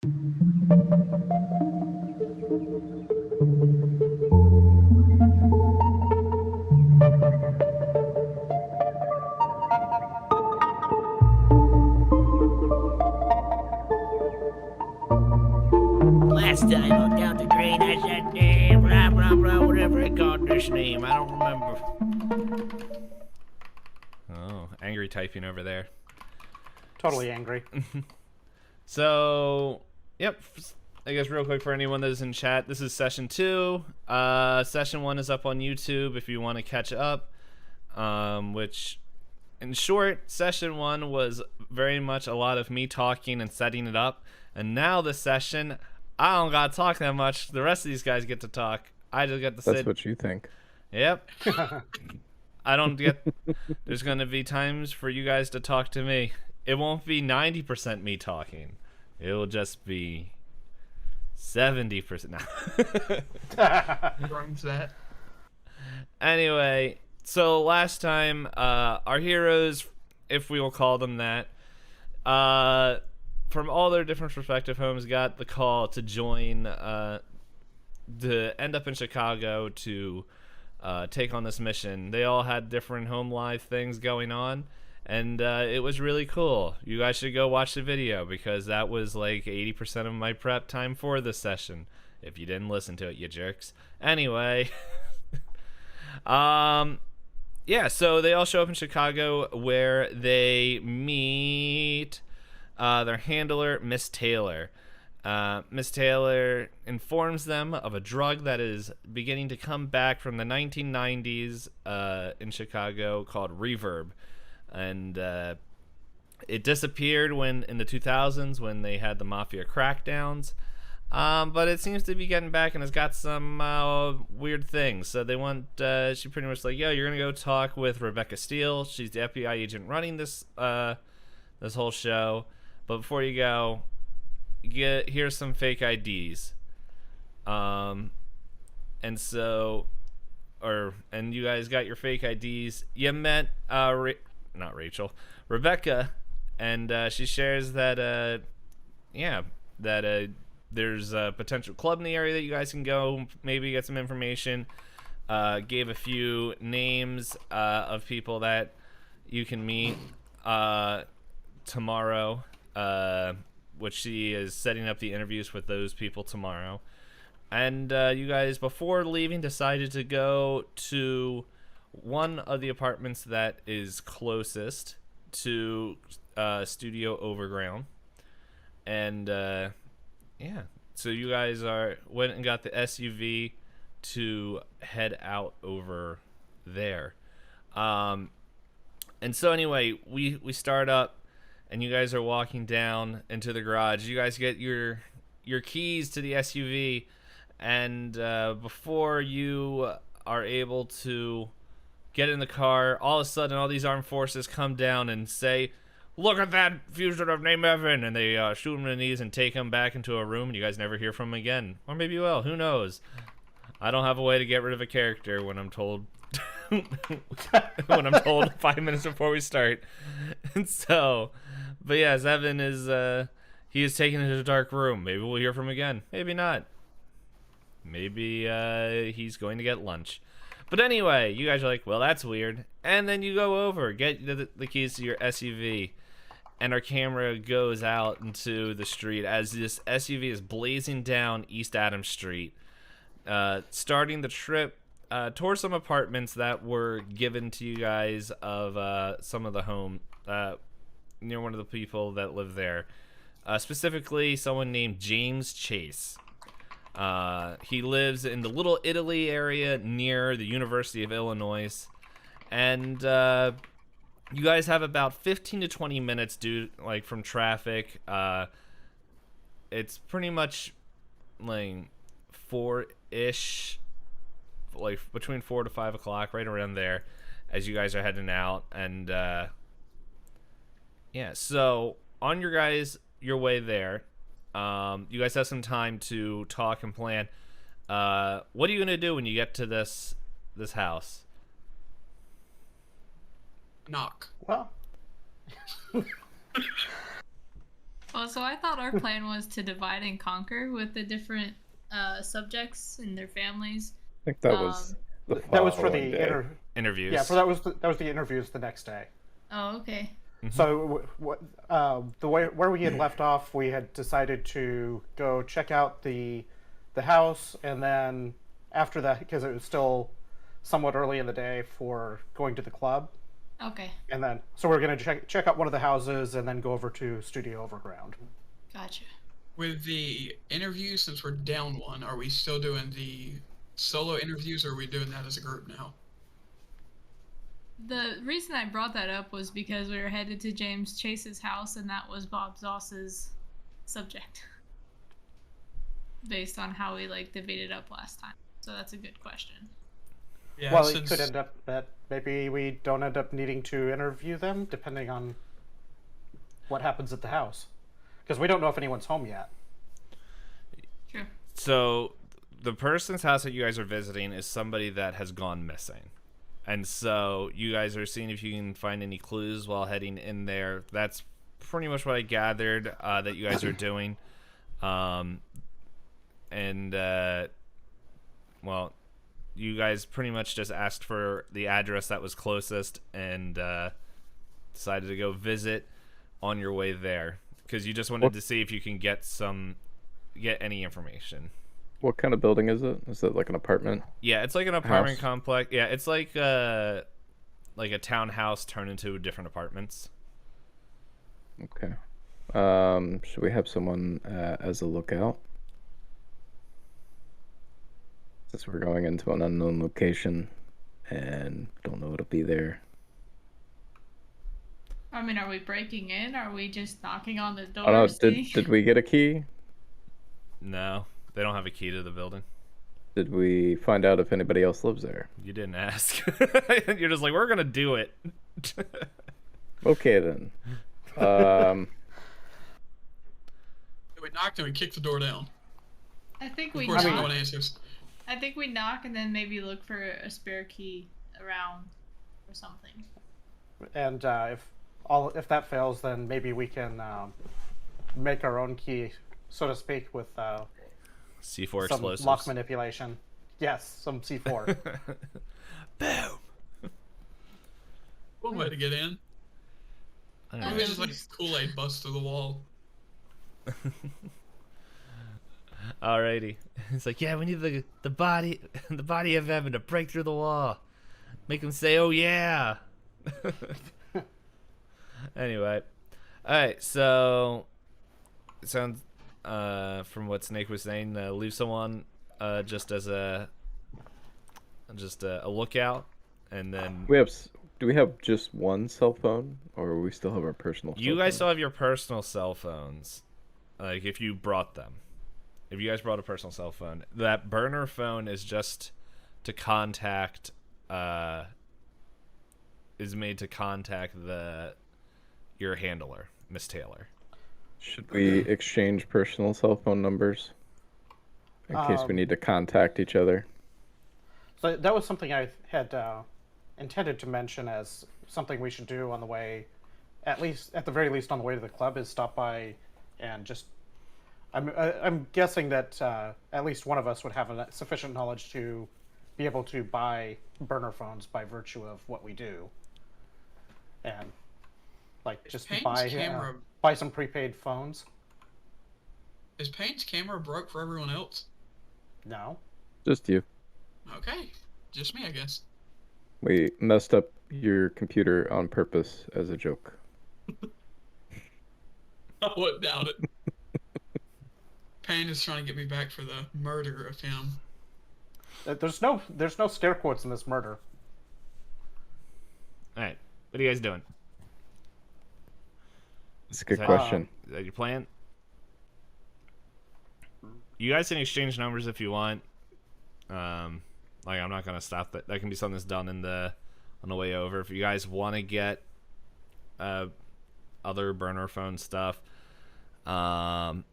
Last time on Delta Green, I said, blah, blah, blah, whatever I called this name. I don't remember. Oh, angry typing over there. Totally angry. So, yep. I guess real quick for anyone that is in chat, this is session 2. Session 1 is up on YouTube if you want to catch up. Which, in short, session 1 was very much a lot of me talking and setting it up. And now this session, I don't gotta talk that much. The rest of these guys get to talk. I just get to sit. That's what you think. Yep. I don't get. There's gonna be times for you guys to talk to me. It won't be 90% me talking. It will just be 70%. Wrong set. Anyway, so last time, our heroes, if we will call them that, from all their different prospective homes, got the call to join, to end up in Chicago to take on this mission. They all had different home life things going on, and it was really cool. You guys should go watch the video, because that was like 80% of my prep time for this session. If you didn't listen to it, you jerks. Anyway, yeah, so they all show up in Chicago, where they meet their handler, Miss Taylor. Miss Taylor informs them of a drug that is beginning to come back from the 1990s in Chicago called Reverb. And it disappeared in the 2000s when they had the Mafia crackdowns. But it seems to be getting back, and it's got some weird things. So they want, she pretty much like, yo, you're going to go talk with Rebecca Steele. She's the FBI agent running this this whole show. But before you go, here's some fake IDs. And you guys got your fake IDs. You met not Rachel, Rebecca, and she shares that there's a potential club in the area that you guys can go, maybe get some information. Gave a few names of people that you can meet tomorrow, which she is setting up the interviews with those people tomorrow. And you guys, before leaving, decided to go to one of the apartments that is closest to Studio Overground. And yeah, so you guys went and got the SUV to head out over there. And so anyway, we start up, and you guys are walking down into the garage. You guys get your keys to the SUV, and before you are able to get in the car, all of a sudden all these armed forces come down and say, "Look at that fugitive named Evan," and they shoot him in the knees and take him back into a room, and you guys never hear from him again. Or maybe you will, who knows? I don't have a way to get rid of a character when I'm told when I'm told 5 minutes before we start. And so, but yes, Evan is he is taken into a dark room. Maybe we'll hear from him again. Maybe not. Maybe he's going to get lunch. But anyway, you guys are like, well, that's weird. And then you go over, get the keys to your SUV, and our camera goes out into the street as this SUV is blazing down East Adams Street, starting the trip towards some apartments that were given to you guys of some of the home, near one of the people that live there. Specifically, someone named James Chase. He lives in the Little Italy area near the University of Illinois. And you guys have about 15 to 20 minutes from traffic. It's pretty much like 4-ish, like between 4 to 5 o'clock, right around there, as you guys are heading out. And yeah, so on your way there, you guys have some time to talk and plan. What are you gonna do when you get to this house? Knock. Well, Well, so I thought our plan was to divide and conquer with the different subjects and their families. I think that was the That was for following the day. Interviews. Yeah, that was the interviews the next day. Oh, okay. So where we had left off, we had decided to go check out the house, and then after that, because it was still somewhat early in the day for going to the club, Okay. and then so we're gonna check out one of the houses and then go over to Studio Overground. Gotcha. With the interviews, since we're down one, are we still doing the solo interviews, or are we doing that as a group now? The reason I brought that up was because we were headed to James Chase's house, and that was Bob Zoss's subject, based on how we divided up last time. So that's a good question. Yeah, Well, it could end up that maybe we don't end up needing to interview them, depending on what happens at the house, because we don't know if anyone's home yet. True. So the person's house that you guys are visiting is somebody that has gone missing. And so you guys are seeing if you can find any clues while heading in there. That's pretty much what I gathered that you guys are doing. Well, you guys pretty much just asked for the address that was closest and decided to go visit on your way there. Because you just wanted to see if you can get any information. What kind of building is it? Is it like an apartment? Yeah, it's like an apartment House? complex. Yeah, it's like a townhouse turned into different apartments. Okay. Should we have someone as a lookout? Since we're going into an unknown location and don't know what'll be there. I mean, are we breaking in? Are we just knocking on the door? I don't know. Did we get a key? No, they don't have a key to the building. Did we find out if anybody else lives there? You didn't ask. You're just like, we're gonna do it. Okay then. We knocked and we kicked the door down. I think Of we course, no knock. one answers. I think we knock and then maybe look for a spare key around or something. And if that fails, then maybe we can make our own key, so to speak, with C4 some explosives. lock manipulation. Yes, some C4. Boom. One way to get in. I don't Maybe know. just like Kool-Aid bust through the wall. Alrighty. It's like, yeah, we need the body of Evan to break through the wall. Make him say, oh yeah. Anyway. Alright, so it sounds from what Snake was saying, leave someone just as a lookout, and then Do we have just one cell phone, or we still have our personal? you cell guys phone? still have your personal cell phones, like if you brought them. If you guys brought a personal cell phone, that burner phone is just to contact. Is made to contact your handler, Miss Taylor. Should we exchange personal cell phone numbers in case we need to contact each other? So that was something I had intended to mention as something we should do on the way, at the very least on the way to the club, is stop by and just. I'm guessing that at least one of us would have sufficient knowledge to be able to buy burner phones by virtue of what we do, and just Payne's buy some prepaid phones. Is Payne's camera broke for everyone else? No. Just you. Okay, just me, I guess. We messed up your computer on purpose as a joke. I wouldn't doubt it. Payne is trying to get me back for the murder of him. There's no scare quotes in this murder. All right, what are you guys doing? That's a good Is that- question. Is that your plan? You guys can exchange numbers if you want. I'm not gonna stop that. That can be something that's done on the way over. If you guys want to get other burner phone stuff, well,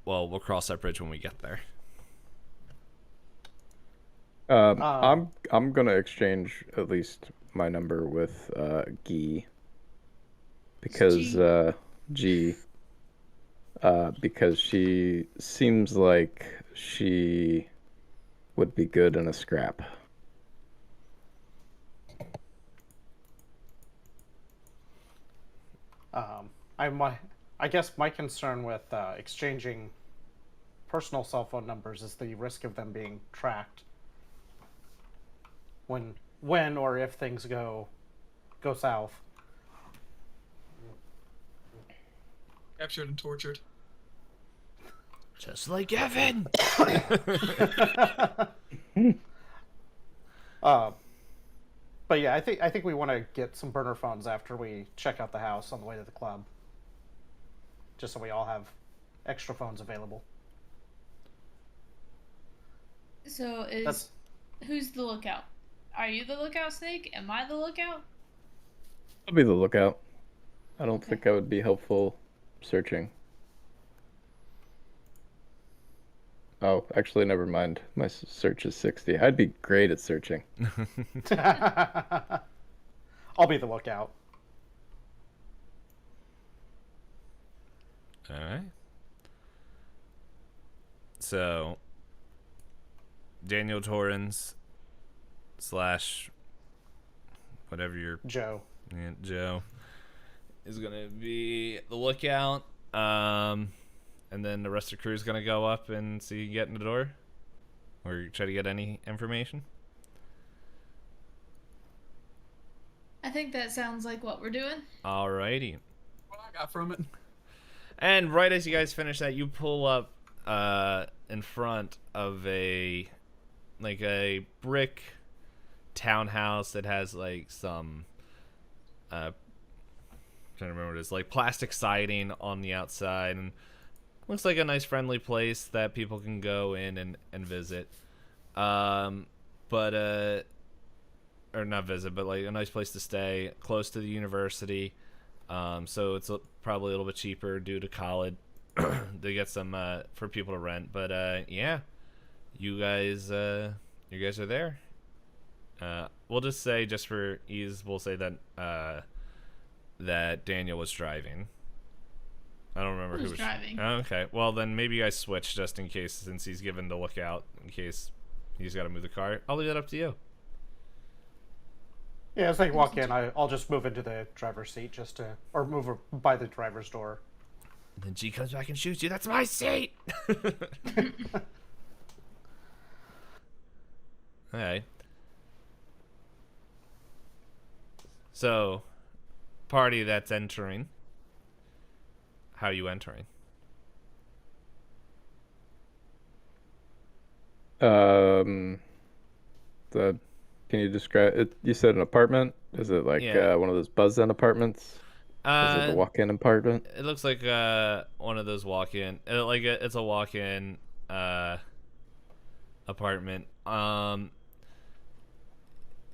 we'll cross that bridge when we get there. I'm gonna exchange at least my number with Guy because G because she seems like she would be good in a scrap. I guess my concern with exchanging personal cell phone numbers is the risk of them being tracked when or if things go south. Captured and tortured. Just like Evan. But yeah, I think we want to get some burner phones after we check out the house on the way to the club, just so we all have extra phones available. So That's who's the lookout? Are you the lookout, Snake? Am I the lookout? I'll be the lookout. I don't Okay. think I would be helpful searching. Oh, actually, never mind. My search is 60. I'd be great at searching. I'll be the lookout. All right. So, Daniel Torrens / whatever your Joe. Joe is gonna be the lookout. And then the rest of the crew is gonna go up and see you get in the door, or try to get any information. I think that sounds like what we're doing. Alrighty. What I got from it. And right as you guys finish that, you pull up in front of a brick townhouse that has like some trying to remember what it is, like plastic siding on the outside, and looks like a nice friendly place that people can go in and visit. Or not visit, but like a nice place to stay, close to the university. So it's probably a little bit cheaper due to college. They get some for people to rent, but yeah, you guys are there. We'll just say, just for ease, we'll say that that Daniel was driving. I don't remember who was driving. Oh, okay, well then maybe you guys switch just in case, since he's given the lookout in case he's got to move the car. I'll leave that up to you. Yeah, as they walk in, I'll just move into the driver's seat or move by the driver's door. Then G comes back and shoots you. That's my seat. Alright. So, party that's entering. How are you entering? The Can you describe it? You said an apartment. Is it like Yeah. one of those buzz-in apartments? Is it a walk-in apartment? It looks like one of those walk-in. It's a walk-in apartment.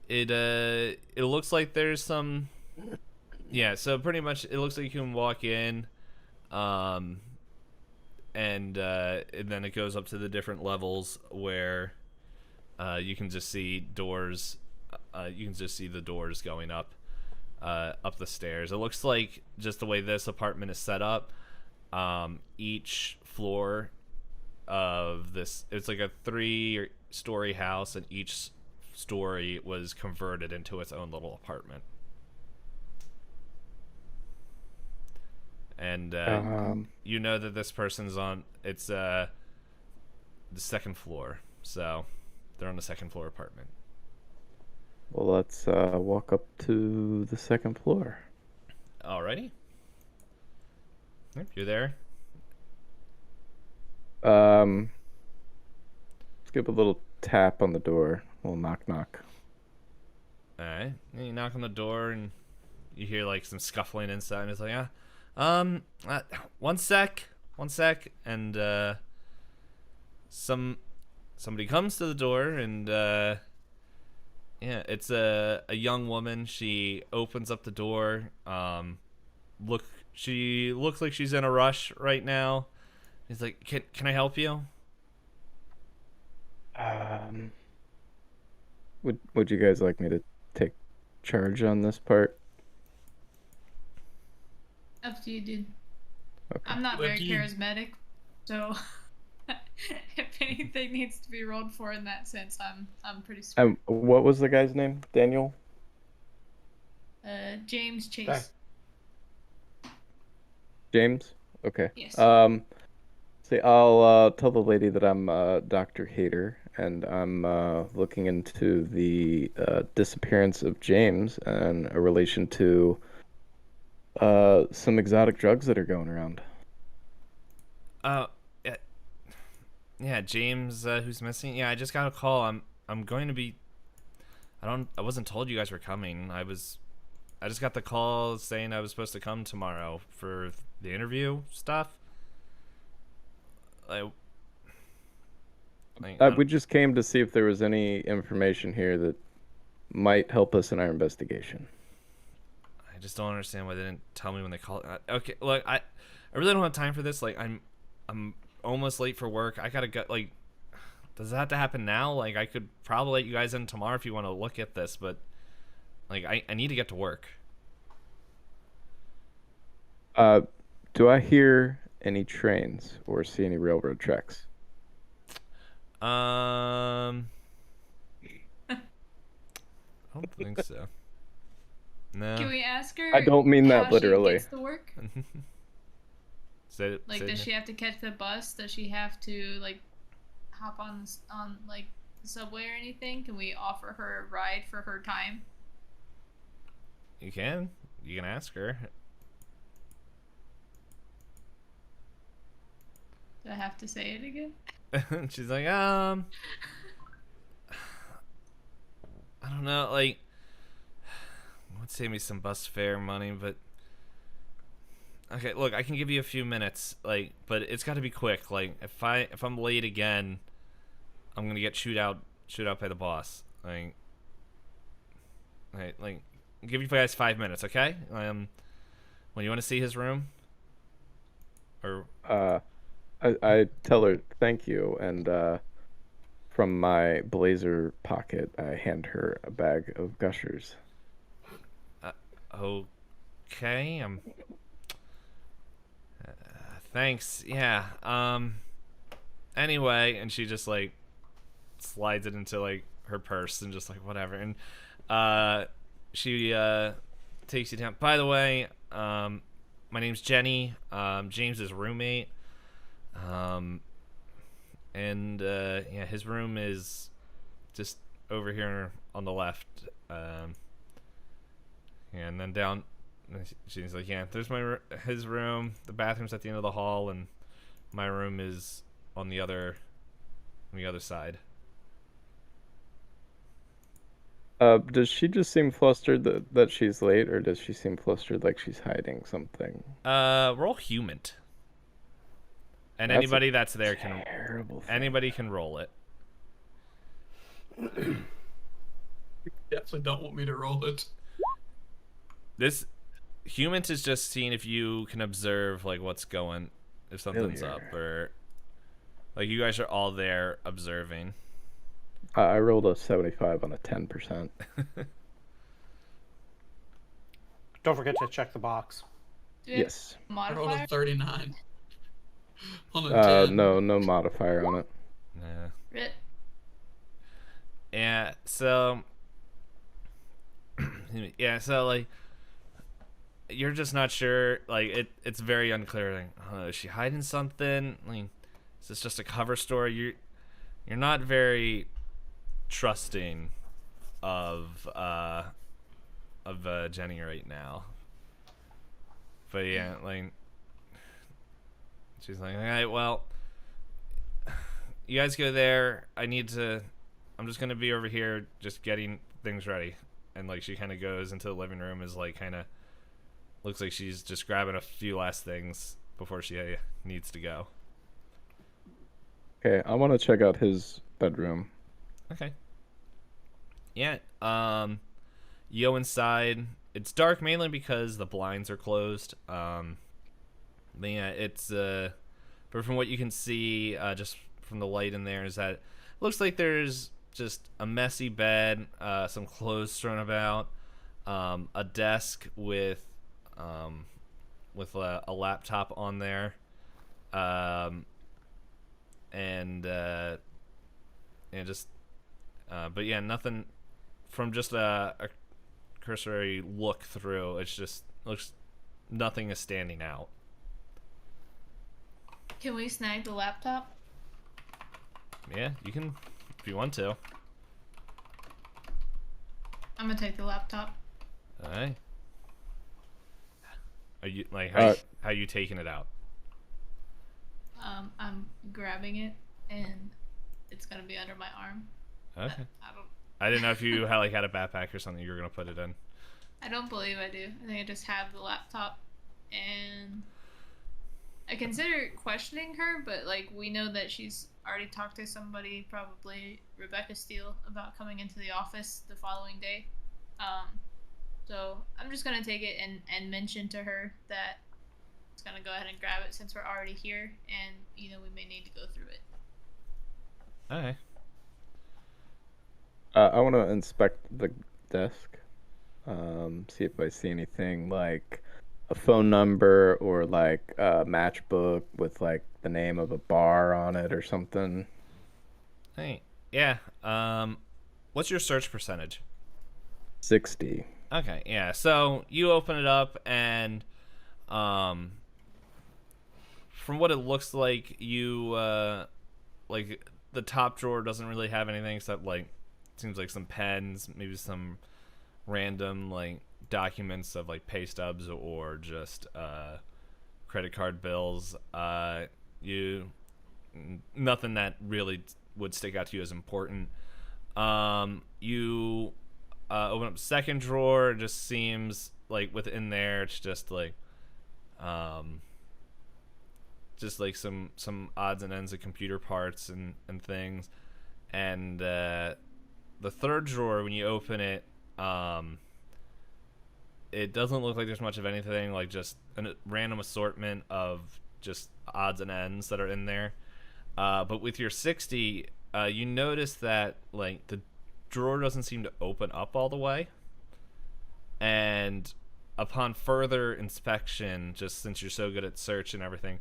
It looks like there's some. Yeah, so pretty much it looks like you can walk in, and then it goes up to the different levels where you can just see doors. You can just see the doors going up the stairs. It looks like, just the way this apartment is set up, each floor of this, it's like a 3-story house, and each story was converted into its own little apartment. And you know that this person's on, it's the second floor, so they're on the second floor apartment. Well, let's walk up to the second floor. Alrighty. Yep, you're there. Let's give a little tap on the door. A little knock knock. Alright. And you knock on the door and you hear like some scuffling inside, and it's like, one sec. And somebody comes to the door, and yeah, it's a young woman. She opens up the door. She looks like she's in a rush right now. He's like, can I help you? Would you guys like me to take charge on this part? Up to you, dude. Okay. I'm not But very do you- charismatic, so if anything needs to be rolled for in that sense, I'm pretty smart. What was the guy's name? Daniel? James Chase. James? Okay. Yes. See, I'll tell the lady that I'm Dr. Hader, and I'm looking into the disappearance of James and a relation to some exotic drugs that are going around. Yeah, yeah, James, who's missing. Yeah, I just got a call. I'm going to be. I wasn't told you guys were coming. I just got the call saying I was supposed to come tomorrow for the interview stuff. We just came to see if there was any information here that might help us in our investigation. I just don't understand why they didn't tell me when they called. Okay, look, I really don't have time for this. Like, I'm almost late for work. I gotta go. Like, does that have to happen now? Like, I could probably let you guys in tomorrow if you want to look at this, but like, I need to get to work. Do I hear any trains or see any railroad tracks? I don't think so. No. Can we ask her? I don't mean that how literally. She gets to work? Like, does she have to catch the bus? Does she have to like hop on like the subway or anything? Can we offer her a ride for her time? You can ask her. Do I have to say it again? She's like, I don't know, like, would save me some bus fare money, but okay, look, I can give you a few minutes, like, but it's got to be quick. Like, if I'm late again, I'm gonna get chewed out by the boss. Like, I'll give you guys 5 minutes, okay? When you want to see his room, or I tell her thank you, and from my blazer pocket, I hand her a bag of Gushers. okay, thanks. Yeah. Anyway, and she just like slides it into like her purse and just like whatever, and she takes you down. By the way, my name's Jenny. James's roommate. Yeah, his room is just over here on the left. And then down, she's like, yeah, there's his room. The bathroom's at the end of the hall, and my room is on the other side. Does she just seem flustered that she's late, or does she seem flustered like she's hiding something? Roll human. And That's anybody that's there can terrible thing. anybody can roll it. Definitely don't want me to roll it. This human is just seeing if you can observe like what's going, if something's Failure. up, or like you guys are all there observing. I rolled a 75 on a 10%. Don't forget to check the box. Do we have Yes. a I rolled modifier? a 39. On a 10. No modifier on it. Yeah. Rit. Yeah. So. Yeah. So like, you're just not sure. Like it's very unclear. Like, is she hiding something? Like, is this just a cover story? You're not very trusting of Jenny right now. But yeah, like, she's like, all right, well, you guys go there. I'm just gonna be over here just getting things ready. And like, she kind of goes into the living room, is like kind of looks like she's just grabbing a few last things before she needs to go. Okay, I want to check out his bedroom. Okay. Yeah. You go inside. It's dark mainly because the blinds are closed. But yeah, it's but from what you can see, just from the light in there, is that it looks like there's just a messy bed, some clothes thrown about, a desk with with a laptop on there, and just but yeah, nothing from just a cursory look through. It's just looks nothing is standing out. Can we snag the laptop? Yeah, you can if you want to. I'm gonna take the laptop. All right. Are you like how you taking it out? I'm grabbing it, and it's gonna be under my arm. Okay. I don't. I didn't know if you had a backpack or something you were gonna put it in. I don't believe I do. I think I just have the laptop, and I consider questioning her, but like we know that she's already talked to somebody, probably Rebecca Steele, about coming into the office the following day. So I'm just gonna take it and mention to her that it's gonna go ahead and grab it since we're already here, and we may need to go through it. Okay. I want to inspect the desk, see if I see anything like a phone number or like a matchbook with like the name of a bar on it or something. Hey. Yeah. What's your search percentage? 60. Okay, yeah. So you open it up, and from what it looks like, you like the top drawer doesn't really have anything except like seems like some pens, maybe some random like documents of like pay stubs or just credit card bills. Nothing that really would stick out to you as important. You open up second drawer. It just seems like within there it's just like some odds and ends of computer parts and things. And the third drawer, when you open it, it doesn't look like there's much of anything, like just a random assortment of just odds and ends that are in there. But with your 60, you notice that like the drawer doesn't seem to open up all the way. And upon further inspection, just since you're so good at search and everything,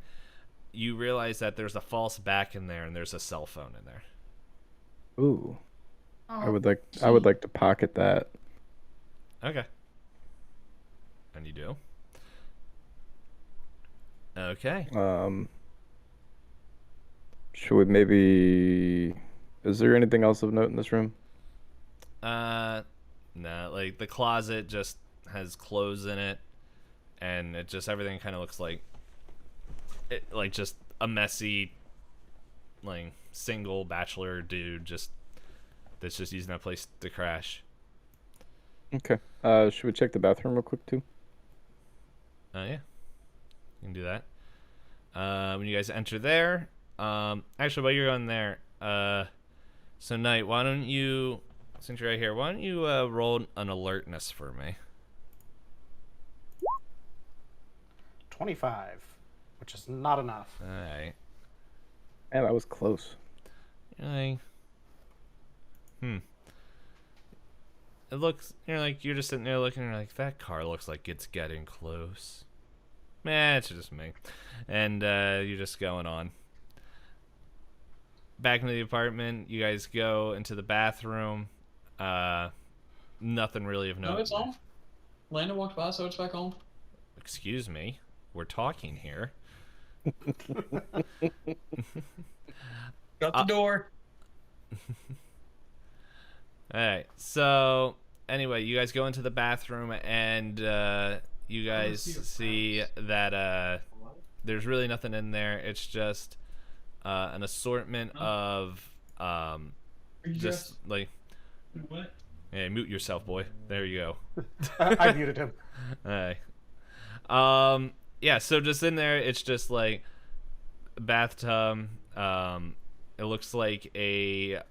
you realize that there's a false back in there and there's a cell phone in there. Ooh. Oh, I would like to pocket that. Okay. And you do? Okay. Should we maybe... Is there anything else of note in this room? No, like the closet just has clothes in it, and it just everything kind of looks like just a messy like single bachelor dude that's just using that place to crash. Okay. Should we check the bathroom real quick too? Yeah. You can do that. When you guys enter there, actually while you're going there, so Knight, why don't you, since you're right here, why don't you roll an alertness for me? 25, which is not enough. Alright. Man, that was close. You're like, It looks, you're just sitting there looking, and you're like, that car looks like it's getting close. Man, it's just me. And you're just going on. Back into the apartment, you guys go into the bathroom. Nothing really of note. No, it's on. Landon walked by, so it's back on. Excuse me. We're talking here. Shut the door. Alright, so anyway, you guys go into the bathroom and you guys see that there's really nothing in there. It's just an assortment of just like... What? Hey, mute yourself, boy. There you go. I muted him. Alright. Yeah, so just in there, it's just like a bathtub. It looks like a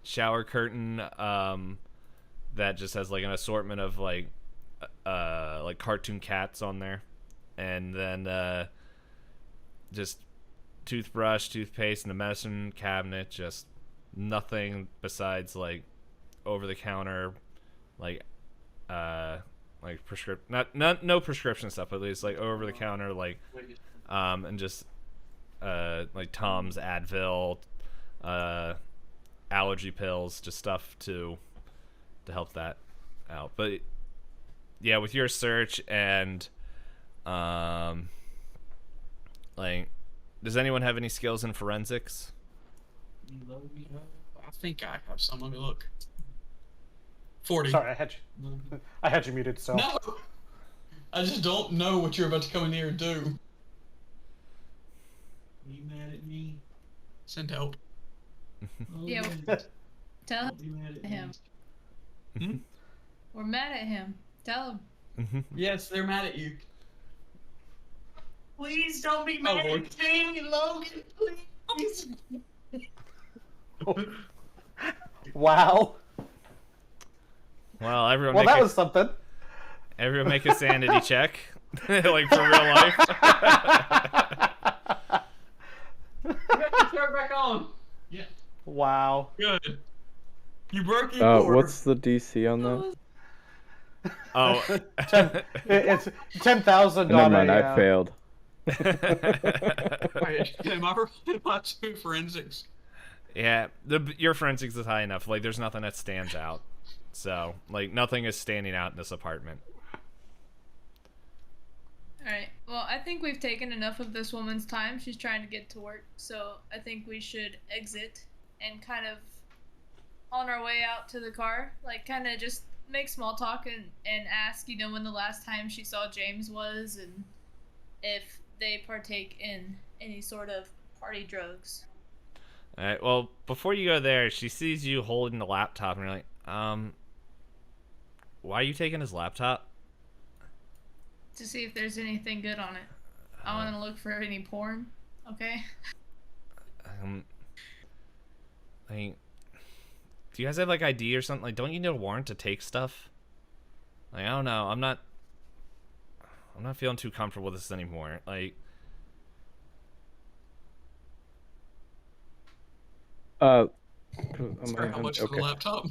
shower curtain that just has like an assortment of like cartoon cats on there, and then just toothbrush, toothpaste, and a medicine cabinet. Just nothing besides like over the counter like like no prescription stuff, but at least like over the counter, like and just like Tom's Advil, allergy pills, just stuff to help that out. But yeah, with your search and like, does anyone have any skills in forensics? I think I have some. Let me look. 40. Sorry, I had you muted. So No! I just don't know what you're about to come in here and do. Are you mad at me? Send help. Yeah, tell Be mad at him. Mhm. We're mad at him. Tell him. Yes, they're mad at you. Please don't be mad Lord. at me, Logan. Please. wow. Well, everyone Well, make that a, was something. everyone make a sanity check, like for real life. Turn back on. Yeah. Wow. Good. You broke your cord. What's the DC on that? Oh, It's 10,000 Never on mind, a. I failed. Wait, am I doing forensics? yeah. Your forensics is high enough. Like, there's nothing that stands out. So, like, nothing is standing out in this apartment. Alright, well, I think we've taken enough of this woman's time. She's trying to get to work, so I think we should exit and kind of, on our way out to the car, like, kind of just make small talk and ask, you know, when the last time she saw James was and if they partake in any sort of party drugs. All right. Well, before you go there, she sees you holding the laptop, and you're like, why are you taking his laptop? To see if there's anything good on it. I want to look for any porn, okay? Like, do you guys have like ID or something? Like, don't you need a warrant to take stuff? Like, I don't know. I'm not feeling too comfortable with this anymore. Like, Sorry, how much for the okay. laptop?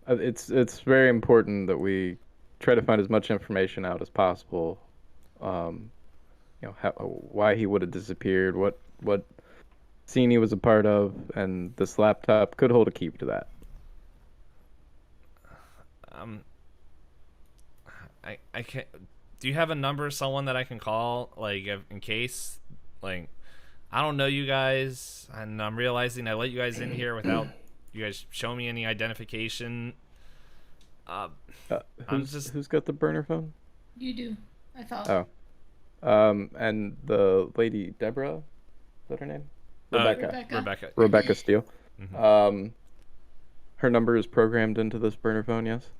It's very important that we try to find as much information out as possible. You know, why he would have disappeared, what scene he was a part of, and this laptop could hold a key to that. I can't. Do you have a number of someone that I can call, like, in case? Like, I don't know you guys, and I'm realizing I let you guys in here without you guys showing me any identification. Who's got the burner phone? You do, I thought. Oh. And the lady Deborah, is that her name? Rebecca. Rebecca Steele. Mhm. Her number is programmed into this burner phone, yes?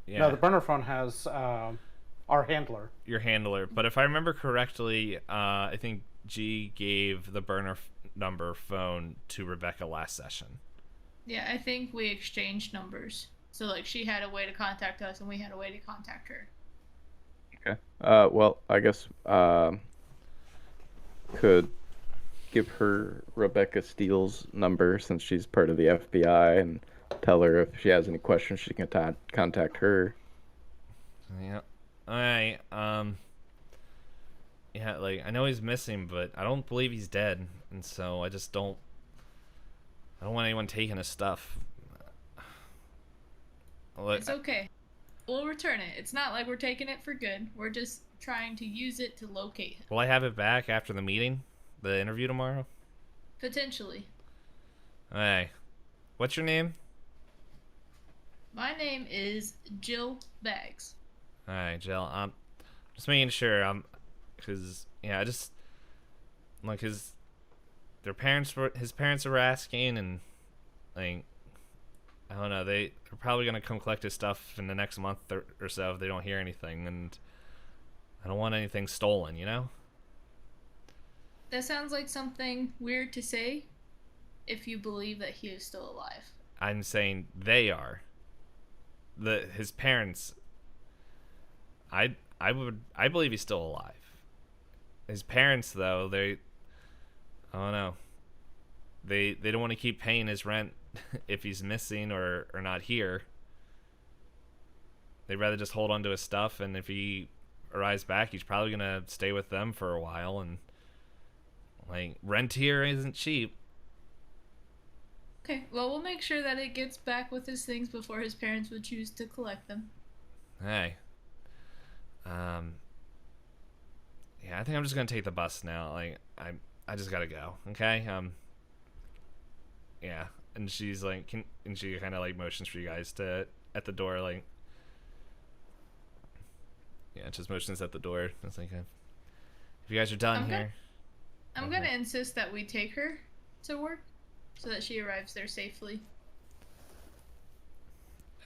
Yeah. No, the burner phone has our handler. Your handler. But if I remember correctly, I think G gave the burner number phone to Rebecca last session. Yeah, I think we exchanged numbers. So, like, she had a way to contact us and we had a way to contact her. Okay. Well, I guess could give her Rebecca Steele's number since she's part of the FBI and tell her if she has any questions she can contact her. Yeah. Alright, yeah, like, I know he's missing, but I don't believe he's dead, and so I don't want anyone taking his stuff. It's okay. We'll return it. It's not like we're taking it for good. We're just trying to use it to locate him. Will I have it back after the meeting? The interview tomorrow? Potentially. Hey. What's your name? My name is Jill Baggs. Alright, Jill. I'm just making sure. Because, yeah, I just, like, his parents were asking, and, like, I don't know, they're probably going to come collect his stuff in the next month or so if they don't hear anything, and I don't want anything stolen, you know? That sounds like something weird to say if you believe that he is still alive. I'm saying they are. His parents, I believe he's still alive. His parents, though, I don't know. They don't want to keep paying his rent if he's missing or not here. they'd rather just hold on to his stuff, and if he arrives back, he's probably gonna stay with them for a while, and like rent here isn't cheap. Okay, well, we'll make sure that it gets back with his things before his parents would choose to collect them. Hey. Yeah, I think I'm just gonna take the bus now. Like, I just gotta go. Okay. Yeah. And she's like, and she kind of like motions for you guys to at the door, like. Yeah, just motions at the door. It's like, if you guys are done here. I'm gonna insist that we take her to work, so that she arrives there safely.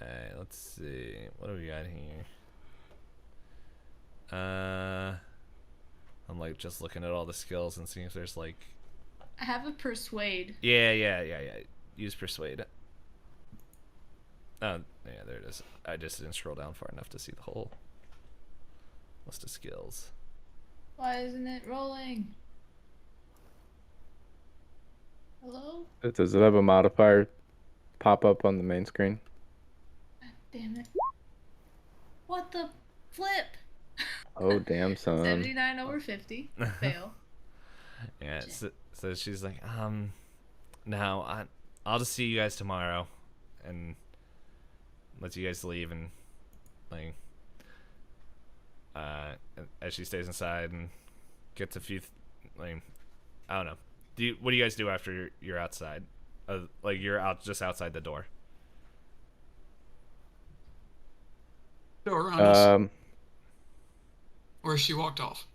Alright, let's see. What do we got here? I'm like just looking at all the skills and seeing if there's like. I have a persuade. Yeah. Use persuade. Oh, yeah, there it is. I just didn't scroll down far enough to see the whole list of skills. Why isn't it rolling? Hello? Does it have a modifier pop up on the main screen? God damn it. What the flip? Oh, damn, son. 79 over 50. Fail. Yeah, so she's like, no, I'll just see you guys tomorrow, and let you guys leave, and like, as she stays inside and gets a few, like, I don't know. What do you guys do after you're outside? Like you're out just outside the door. Door on us. Um, Or she walked off.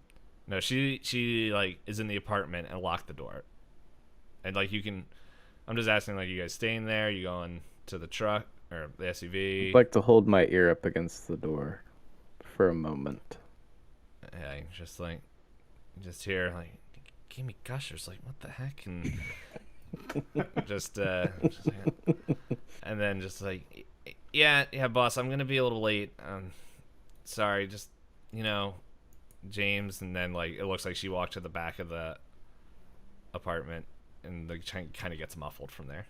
No, she like is in the apartment and locked the door, and like you can. I'm just asking, like, you guys staying there? You going to the truck or the SUV? I'd like to hold my ear up against the door for a moment. Yeah, just like, just hear like, give me gushers, like what the heck, and just like, and then just like, yeah, boss, I'm gonna be a little late. Sorry, just James, and then like it looks like she walked to the back of the apartment, and the kind of gets muffled from there.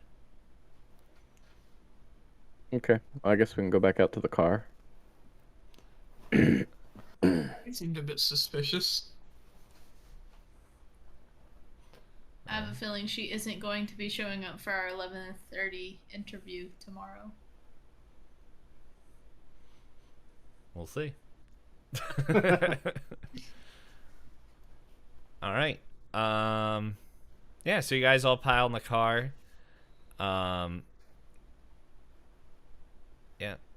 Okay, I guess we can go back out to the car. It seemed a bit suspicious. I have a feeling she isn't going to be showing up for our 11:30 interview tomorrow. We'll see. All right. Yeah, so you guys all pile in the car. Yeah,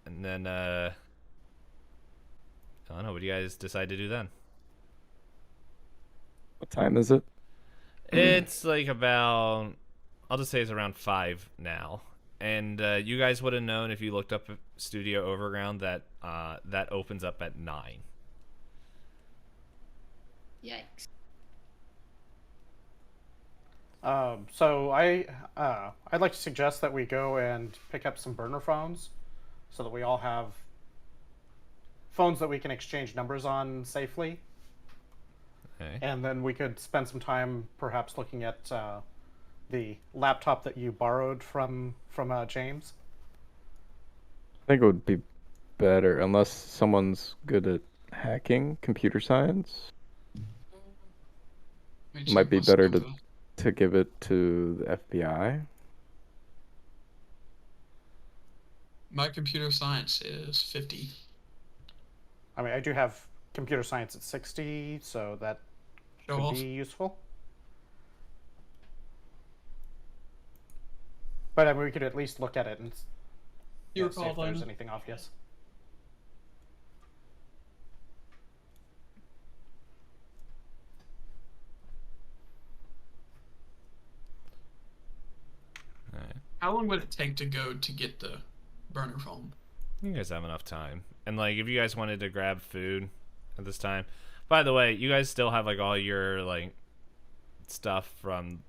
and then I don't know, what do you guys decide to do then? What time is it? It's like about, I'll just say it's around 5 now. And you guys would have known if you looked up Studio Overground that that opens up at 9. Yikes. So I'd like to suggest that we go and pick up some burner phones, so that we all have phones that we can exchange numbers on safely. Okay. And then we could spend some time perhaps looking at the laptop that you borrowed from James. I think it would be better, unless someone's good at hacking, computer science. Which Might be was better over. to give it to the FBI. My computer science is 50. I mean, I do have computer science at 60, so that Show could off. be useful. But I mean, we could at least look at it and You see recall, if there's Lionel? anything obvious. All right. How long would it take to go to get the burner phone? You guys have enough time. And like if you guys wanted to grab food at this time. By the way, you guys still have like all your like stuff from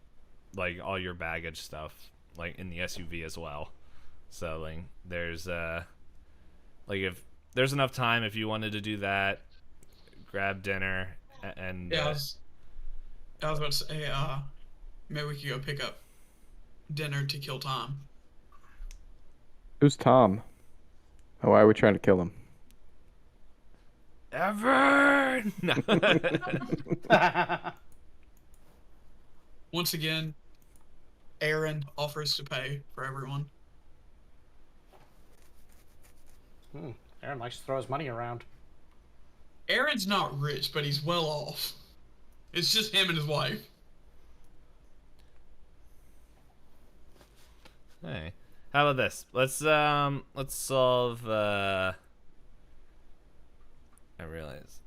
like all your baggage stuff like in the SUV as well. So like there's like if there's enough time if you wanted to do that, grab dinner and Yeah, I was about to say, maybe we could go pick up dinner to kill time. Who's Tom? Oh, why are we trying to kill him? Ever. No. Once again, Aaron offers to pay for everyone. Aaron likes to throw his money around. Aaron's not rich, but he's well off. It's just him and his wife. Hey, how about this? Let's solve. I realize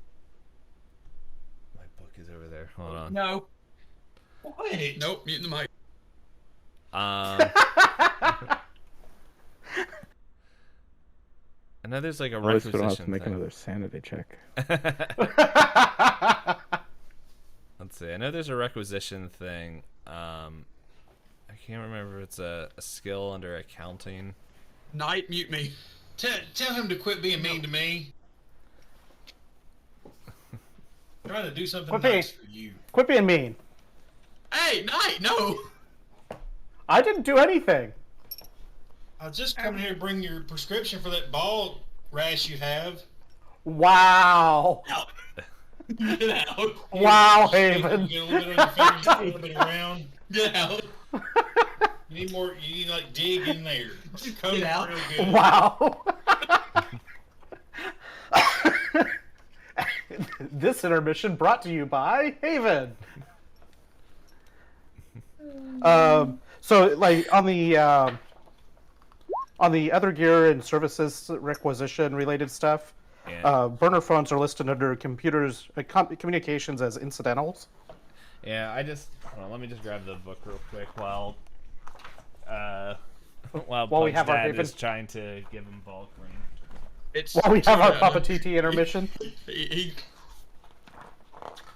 my book is over there. Hold on. No. Wait. Nope. Mute the mic. I know there's like a At least we don't have to requisition make thing. another sanity check. Let's see. I know there's a requisition thing. I can't remember if it's a skill under accounting. Knight, mute me. Tell him to quit being mean to me. Trying to do something Quit being- nice for you. Quit being mean. Hey, Knight, no. I didn't do anything. I was just coming here to bring your prescription for that ball rash you have. Wow. Get out. Wow, Get a Haven. little bit on your fingers, a little bit around. Get out. You need more. You need to, like, dig in there. Coat Get it out. real good. Wow. This intermission brought to you by Haven. So like on the other gear and services requisition related stuff, Yeah. burner phones are listed under computers communications as incidentals. Yeah, hold on, let me just grab the book real quick while While we Pug's have our dad Haven- is trying to give him bulk ring. It's While we have our too Papa bad. TT intermission. He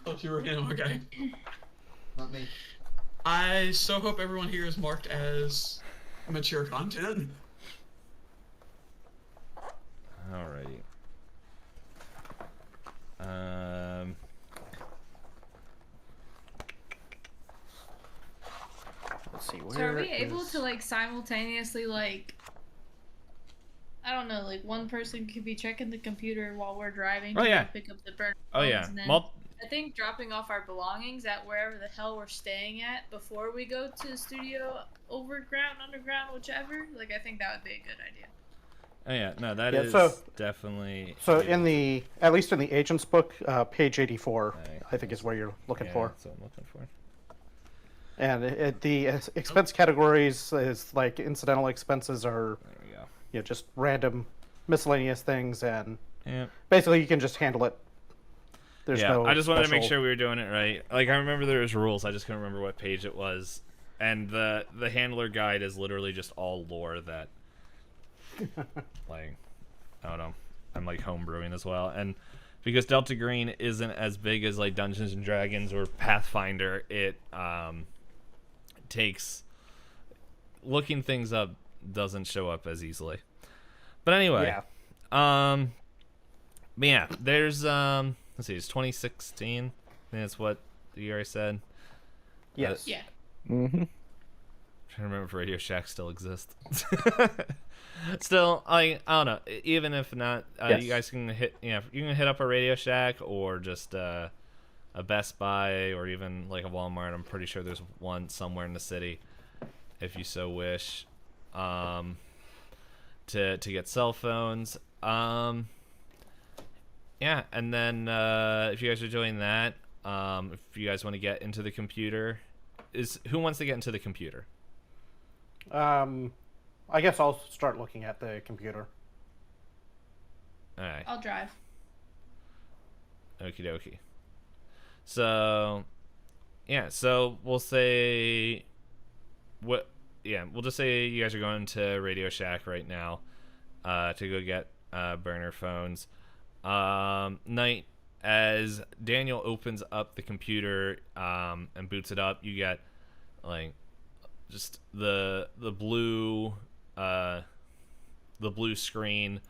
thought you were him. Okay. Not me. I so hope everyone here is marked as mature content. Alrighty. Let's see. So are we able to like simultaneously like I don't know, like one person could be checking the computer while we're driving Oh, to yeah. pick up the burner Oh phones, yeah. and then I think dropping off our belongings at wherever the hell we're staying at before we go to the studio, overground, underground, whichever. Like I think that would be a good idea. Oh yeah. No, that Yeah, is so- definitely. So at least in the agent's book, page 84, Right. I think is where you're looking Yeah, for. that's what I'm looking for. And the expense categories is like incidental expenses are There we go. just random miscellaneous things, and Yeah. basically you can just handle it. There's Yeah. no I just wanted to make special- sure we were doing it right. Like I remember there was rules. I just couldn't remember what page it was. And the handler guide is literally just all lore that. Like, I don't know. I'm like homebrewing as well, and because Delta Green isn't as big as like Dungeons and Dragons or Pathfinder, it takes looking things up doesn't show up as easily. But anyway, Yeah. but yeah, there's let's see, it's 2016. I think that's what the year I said. Yes. Yeah. Mm-hmm. I'm trying to remember if Radio Shack still exists. Still, I don't know. Even if not, Yes. you guys can hit. You can hit up a Radio Shack or just a Best Buy or even like a Walmart. I'm pretty sure there's one somewhere in the city, if you so wish, to get cell phones. Yeah, and then if you guys are doing that, if you guys want to get into the computer, who wants to get into the computer? I guess I'll start looking at the computer. All right. I'll drive. Okie dokie. So, yeah. So we'll say what? Yeah, we'll just say you guys are going to Radio Shack right now, to go get burner phones. Night, as Daniel opens up the computer and boots it up, you get like just the blue screen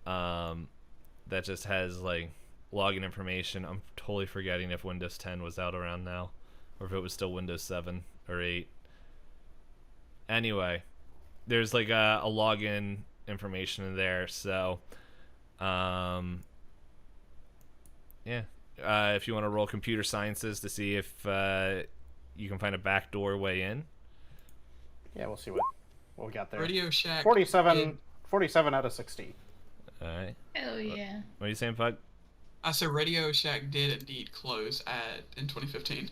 that just has like login information. I'm totally forgetting if Windows 10 was out around now or if it was still Windows 7 or 8. Anyway, there's like a login information in there, so yeah. If you want to roll computer sciences to see if you can find a backdoor way in. Yeah, we'll see what we got there. Radio Shack. 47 out of 60. All right. Hell yeah. What are you saying, Pug? I said Radio Shack did indeed close in 2015.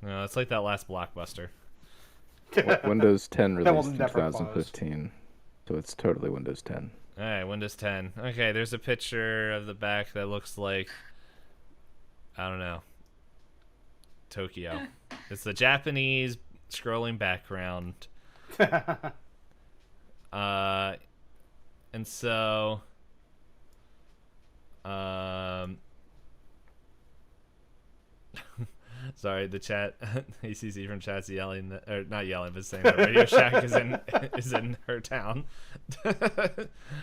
No, it's like that last Blockbuster. Windows 10 That will released in never close. 2015, so it's totally Windows 10. All right, Windows 10. Okay, there's a picture of the back that looks like, I don't know, Tokyo. It's the Japanese scrolling background. And so, sorry, the chat, ACC from chat's yelling, or not yelling, but saying that Radio Shack is in her town.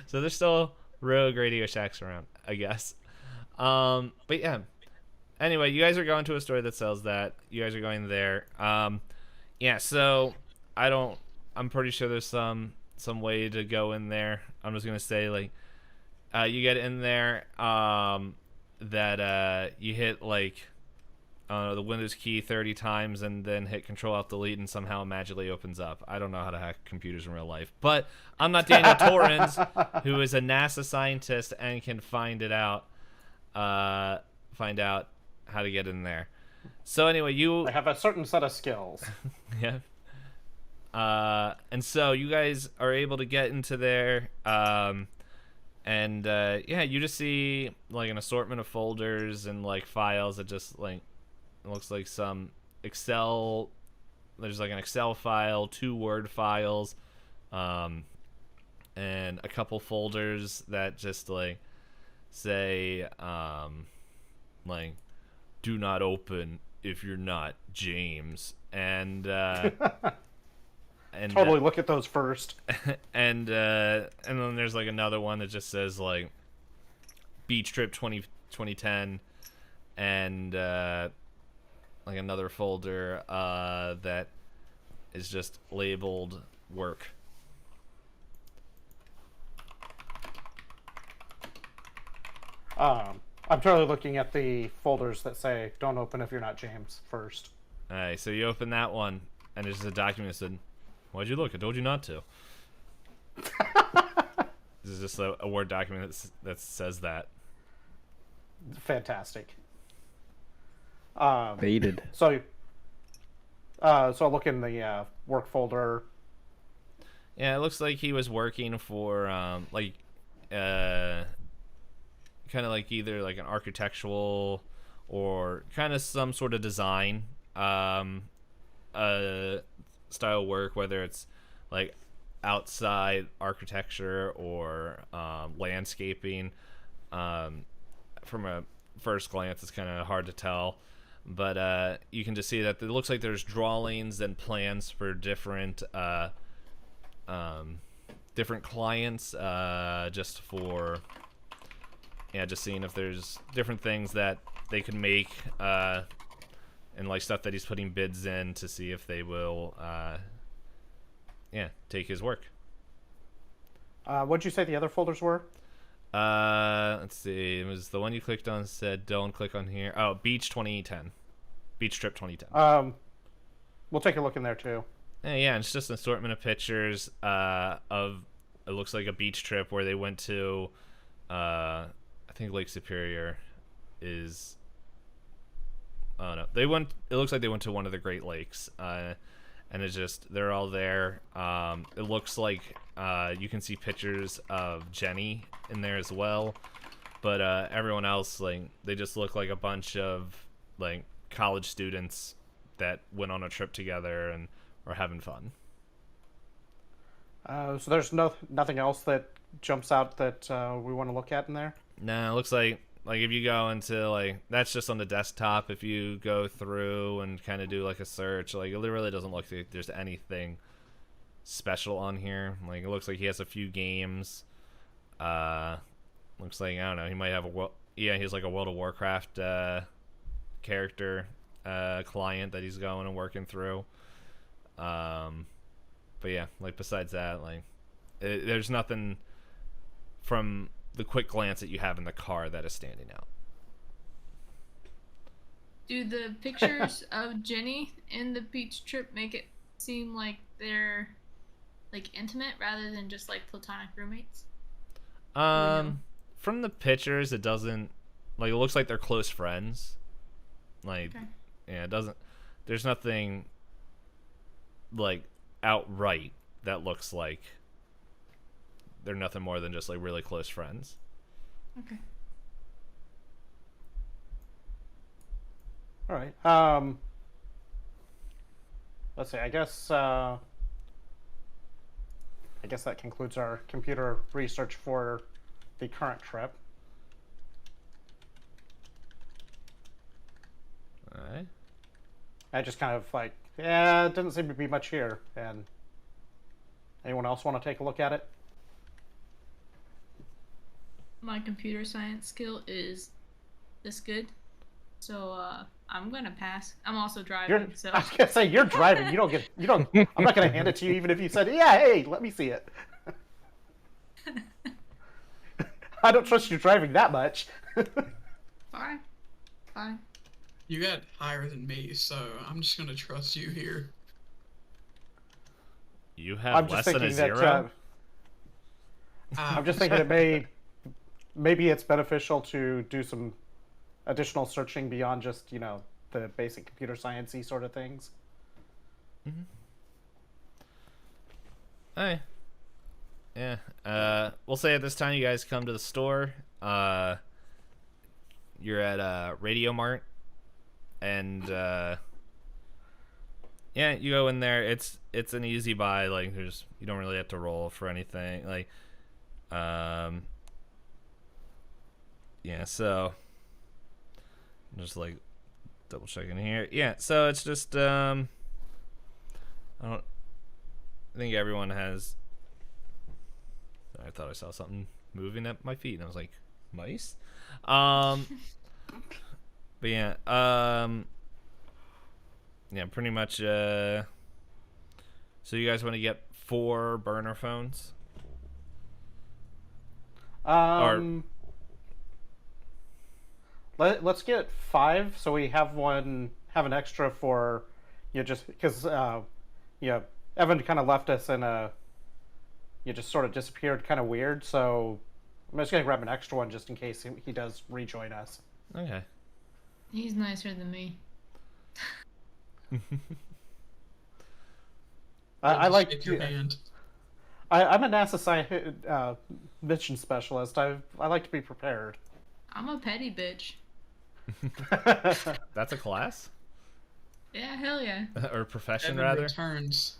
So there's still rogue Radio Shacks around, I guess. But yeah. Anyway, you guys are going to a store that sells that. You guys are going there. Yeah, so I'm pretty sure there's some way to go in there. I'm just gonna say, like, you get in there, that you hit like the Windows key 30 times and then hit Control Alt Delete and somehow it magically opens up. I don't know how to hack computers in real life, but I'm not Daniel Torrens, who is a NASA scientist and can find out how to get in there. So anyway, I have a certain set of skills. yeah. And so you guys are able to get into there, and yeah, you just see like an assortment of folders and like files that just like, it looks like some Excel. There's like an Excel file, 2 Word files, and a couple folders that just like say like, do not open if you're not James, and Totally look at those first. and then there's like another one that just says like Beach Trip 2010, and like another folder that is just labeled work. I'm totally looking at the folders that say "Don't open if you're not James" first. Alright, so you open that one, and there's a document that said, "Why'd you look? I told you not to." This is just a Word document that says that. Fantastic. Faded. So I look in the work folder. Yeah, it looks like he was working for kind of like either like an architectural or kind of some sort of design style work, whether it's like outside architecture or landscaping. From a first glance, it's kind of hard to tell, but you can just see that it looks like there's drawings and plans for different clients, just for just seeing if there's different things that they can make, and like stuff that he's putting bids in to see if they will take his work. What'd you say the other folders were? Let's see. It was the one you clicked on said don't click on here. Oh, Beach 2010. Beach Trip 2010. We'll take a look in there too. Yeah, it's just an assortment of pictures of, it looks like a beach trip where they went to I think Lake Superior is, oh no, it looks like they went to one of the Great Lakes, and it's just, they're all there. It looks like you can see pictures of Jenny in there as well, but everyone else, like, they just look like a bunch of like college students that went on a trip together and are having fun. So there's nothing else that jumps out that we want to look at in there? Nah, it looks like if you go into, like, that's just on the desktop. If you go through and kind of do like a search, like, it really doesn't look like there's anything special on here. Like, it looks like he has a few games. Looks like, I don't know, he might have he has like a World of Warcraft character client that he's going and working through. But yeah, like, besides that, like, there's nothing from the quick glance that you have in the car that is standing out. Do the pictures of Jenny in the beach trip make it seem like they're like intimate rather than just like platonic roommates? From the pictures, it doesn't like it looks like they're close friends. Like, Okay. yeah, it doesn't. There's nothing like outright that looks like they're nothing more than just like really close friends. Okay. All right. Let's see. I guess that concludes our computer research for the current trip. All right. I just kind of like, yeah, it doesn't seem to be much here. And anyone else want to take a look at it? My computer science skill is this good, so I'm gonna pass. I'm also driving, so I was gonna say you're driving. You don't. I'm not gonna hand it to you, even if you said, "Yeah, hey, let me see it." I don't trust you driving that much. fine. Fine. You got higher than me, so I'm just gonna trust you here. You have I'm less just than a thinking that. zero. I'm just thinking maybe it's beneficial to do some additional searching beyond just the basic computer science-y sort of things. Hey. Yeah. We'll say at this time you guys come to the store. You're at Radio Mart, and yeah, you go in there. It's an easy buy. Like you don't really have to roll for anything. Like, yeah. So just like double checking here. Yeah. So it's just I think everyone has. I thought I saw something moving at my feet, and I was like, mice? But yeah, yeah, pretty much, so you guys want to get 4 burner phones? Let's get 5, so we have an extra for, just because, Evan kind of left us in a, just sort of disappeared kind of weird, so I'm just gonna grab an extra one just in case he does rejoin us. Okay. He's nicer than me. I like Shake your hand. I'm a NASA mission specialist. I like to be prepared. I'm a petty bitch. That's a class? Yeah, hell yeah. Or profession, Evan rather? returns.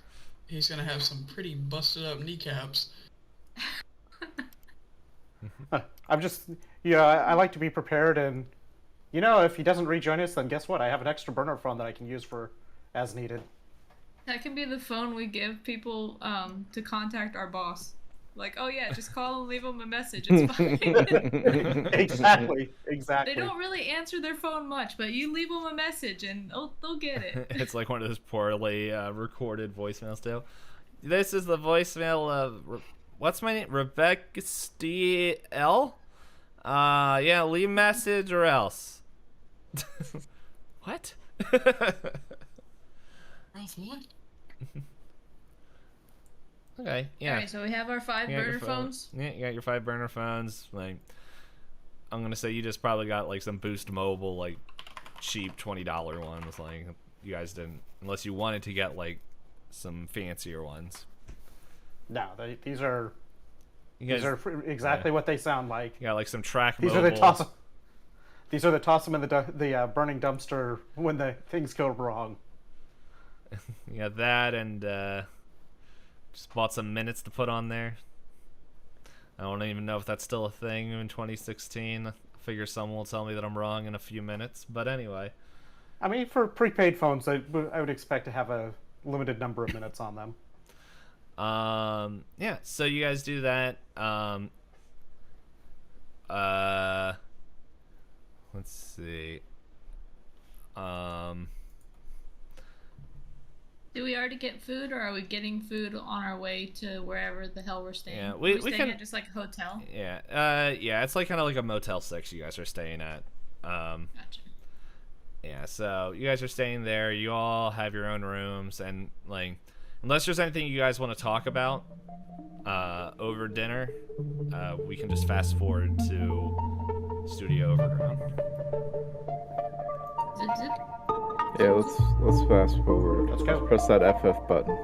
He's gonna have some pretty busted up kneecaps. I'm just, I like to be prepared, and if he doesn't rejoin us, then guess what? I have an extra burner phone that I can use for as needed. That can be the phone we give people to contact our boss. Like, oh yeah, just call and leave them a message. It's fine. Exactly. They don't really answer their phone much, but you leave them a message and they'll get it. It's like one of those poorly recorded voicemails too. This is the voicemail of what's my name? Rebecca L. Yeah, leave message or else. What? Ralph, what? Okay, yeah. Alright, so we have our 5 You got your burner phone. phones. Yeah, you got your 5 burner phones. Like, I'm gonna say you just probably got like some Boost Mobile, like cheap $20 ones. Like, you guys didn't, unless you wanted to get like some fancier ones. No, these are You guys, exactly what they sound like. you got like some track These mobile. are the toss them in the burning dumpster when the things go wrong. You got that, and just bought some minutes to put on there. I don't even know if that's still a thing in 2016. I figure someone will tell me that I'm wrong in a few minutes. But anyway. I mean, for prepaid phones, I would expect to have a limited number of minutes on them. Yeah, so you guys do that. Let's see. Do we already get food, or are we getting food on our way to wherever the hell we're staying? Yeah, Are we staying can- at just like a hotel? Yeah, yeah, it's like kind of like a Motel 6 you guys are staying at. Gotcha. Yeah, so you guys are staying there. You all have your own rooms, and like, unless there's anything you guys want to talk about over dinner, we can just fast forward to Studio Overground. Zip zip. Yeah, let's fast forward. Let's go. Press that FF button.